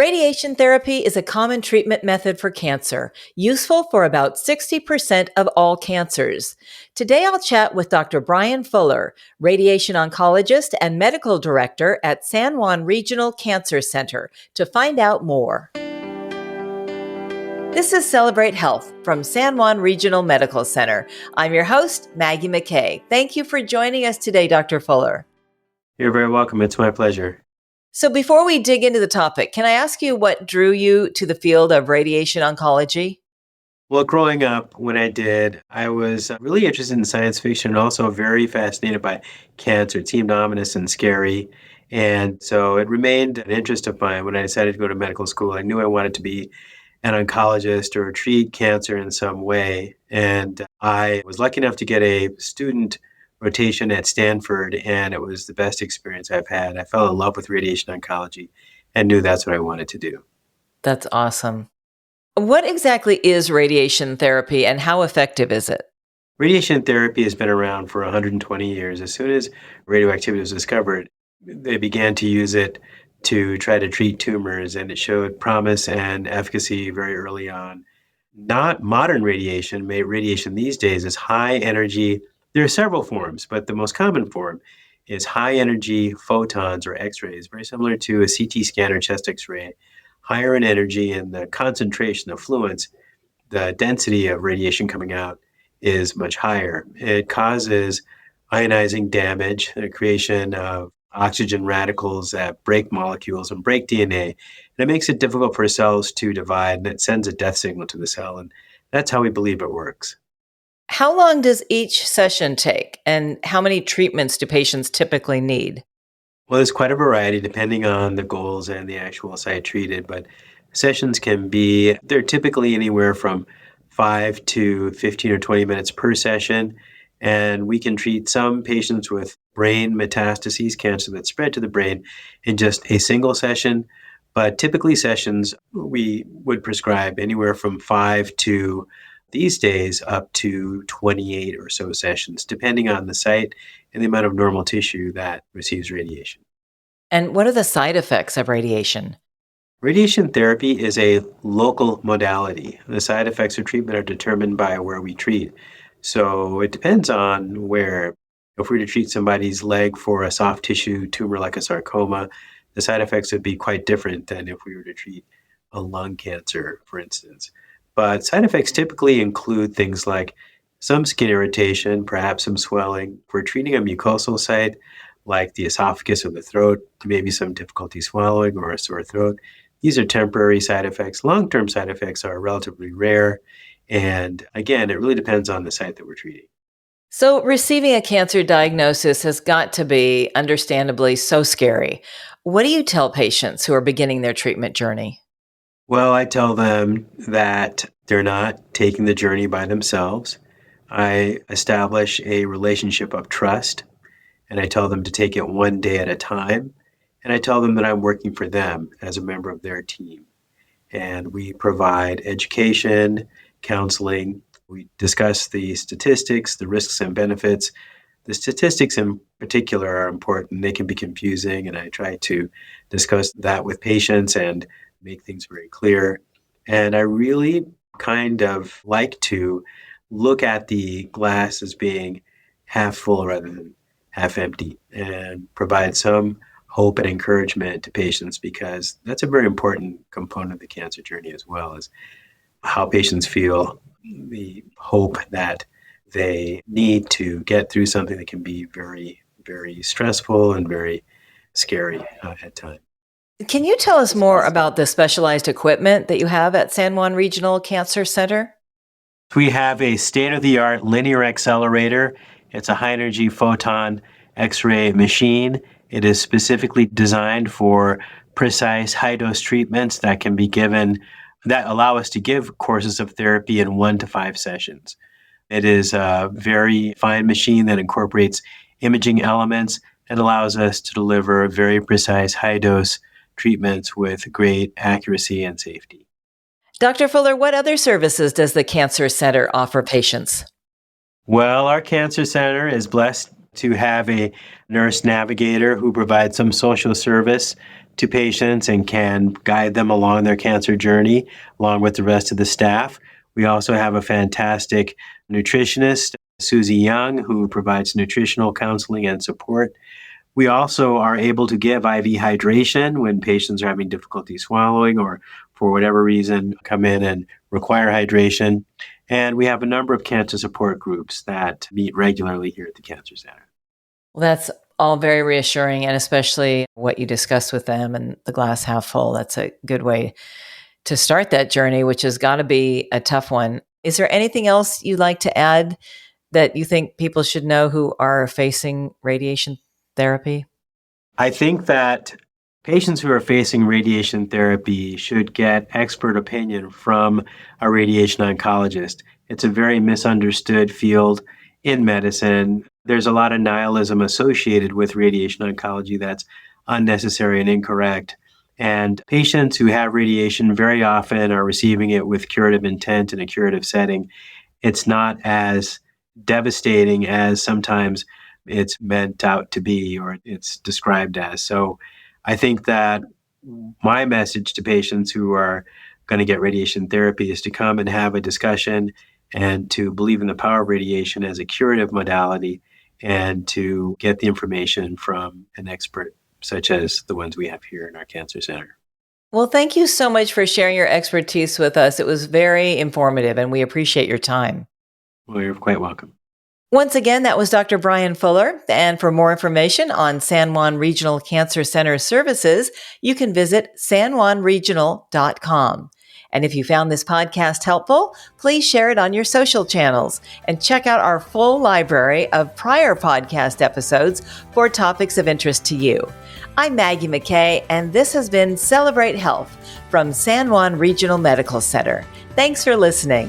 Radiation therapy is a common treatment method for cancer, useful for about 60% of all cancers. Today I'll chat with Dr. Brian Fuller, radiation oncologist and medical director at San Juan Regional Cancer Center, to find out more. This is Celebrate Health from San Juan Regional Medical Center. I'm your host, Maggie McKay. Thank you for joining us today, Dr. Fuller. You're very welcome. It's my pleasure. So before we dig into the topic, can I ask you what drew you to the field of radiation oncology? Well, growing up, when I was really interested in science fiction and also very fascinated by cancer. It seemed ominous and scary. And so it remained an interest of mine when I decided to go to medical school. I knew I wanted to be an oncologist or treat cancer in some way. And I was lucky enough to get a student rotation at Stanford, and it was the best experience I've had. I fell in love with radiation oncology and knew that's what I wanted to do. That's awesome. What exactly is radiation therapy and how effective is it? Radiation therapy has been around for 120 years. As soon as radioactivity was discovered, they began to use it to try to treat tumors, and it showed promise and efficacy very early on. Not modern radiation. Radiation these days is high energy. There are several forms, but the most common form is high energy photons or X-rays, very similar to a CT scan or chest X-ray, higher in energy, and the concentration of fluence, the density of radiation coming out is much higher. It causes ionizing damage, the creation of oxygen radicals that break molecules and break DNA. And it makes it difficult for cells to divide, and it sends a death signal to the cell. And that's how we believe it works. How long does each session take, and how many treatments do patients typically need? Well, there's quite a variety depending on the goals and the actual site treated, but sessions they're typically anywhere from 5 to 15 or 20 minutes per session. And we can treat some patients with brain metastases, cancer that spread to the brain, in just a single session. But typically sessions, we would prescribe anywhere from 5 to, these days, up to 28 or so sessions, depending on the site and the amount of normal tissue that receives radiation. And what are the side effects of radiation? Radiation therapy is a local modality. The side effects of treatment are determined by where we treat. So it depends on where. If we were to treat somebody's leg for a soft tissue tumor like a sarcoma, the side effects would be quite different than if we were to treat a lung cancer, for instance. But side effects typically include things like some skin irritation, perhaps some swelling. If we're treating a mucosal site like the esophagus or the throat, maybe some difficulty swallowing or a sore throat. These are temporary side effects. Long-term side effects are relatively rare. And again, it really depends on the site that we're treating. So receiving a cancer diagnosis has got to be, understandably, so scary. What do you tell patients who are beginning their treatment journey? Well, I tell them that they're not taking the journey by themselves. I establish a relationship of trust, and I tell them to take it one day at a time. And I tell them that I'm working for them as a member of their team. And we provide education, counseling. We discuss the statistics, the risks and benefits. The statistics in particular are important. They can be confusing, and I try to discuss that with patients and make things very clear. And I really kind of like to look at the glass as being half full rather than half empty, and provide some hope and encouragement to patients, because that's a very important component of the cancer journey as well, is how patients feel, the hope that they need to get through something that can be very, very stressful and very scary at times. Can you tell us more about the specialized equipment that you have at San Juan Regional Cancer Center? We have a state-of-the-art linear accelerator. It's a high-energy photon X-ray machine. It is specifically designed for precise high-dose treatments that can be given, that allow us to give courses of therapy in 1 to 5 sessions. It is a very fine machine that incorporates imaging elements and allows us to deliver very precise high-dose treatments with great accuracy and safety. Dr. Fuller, what other services does the Cancer Center offer patients? Well, our Cancer Center is blessed to have a nurse navigator who provides some social service to patients and can guide them along their cancer journey, along with the rest of the staff. We also have a fantastic nutritionist, Susie Young, who provides nutritional counseling and support. We also are able to give IV hydration when patients are having difficulty swallowing or for whatever reason come in and require hydration. And we have a number of cancer support groups that meet regularly here at the Cancer Center. Well, that's all very reassuring, and especially what you discussed with them and the glass half full. That's a good way to start that journey, which has got to be a tough one. Is there anything else you'd like to add that you think people should know who are facing radiation therapy? I think that patients who are facing radiation therapy should get expert opinion from a radiation oncologist. It's a very misunderstood field in medicine. There's a lot of nihilism associated with radiation oncology that's unnecessary and incorrect. And patients who have radiation very often are receiving it with curative intent in a curative setting. It's not as devastating as sometimes it's meant out to be or it's described as. So I think that my message to patients who are going to get radiation therapy is to come and have a discussion and to believe in the power of radiation as a curative modality and to get the information from an expert such as the ones we have here in our Cancer Center. Well, thank you so much for sharing your expertise with us. It was very informative, and we appreciate your time. Well, you're quite welcome. Once again, that was Dr. Brian Fuller. And for more information on San Juan Regional Cancer Center services, you can visit sanjuanregional.com. And if you found this podcast helpful, please share it on your social channels and check out our full library of prior podcast episodes for topics of interest to you. I'm Maggie McKay, and this has been Celebrate Health from San Juan Regional Medical Center. Thanks for listening.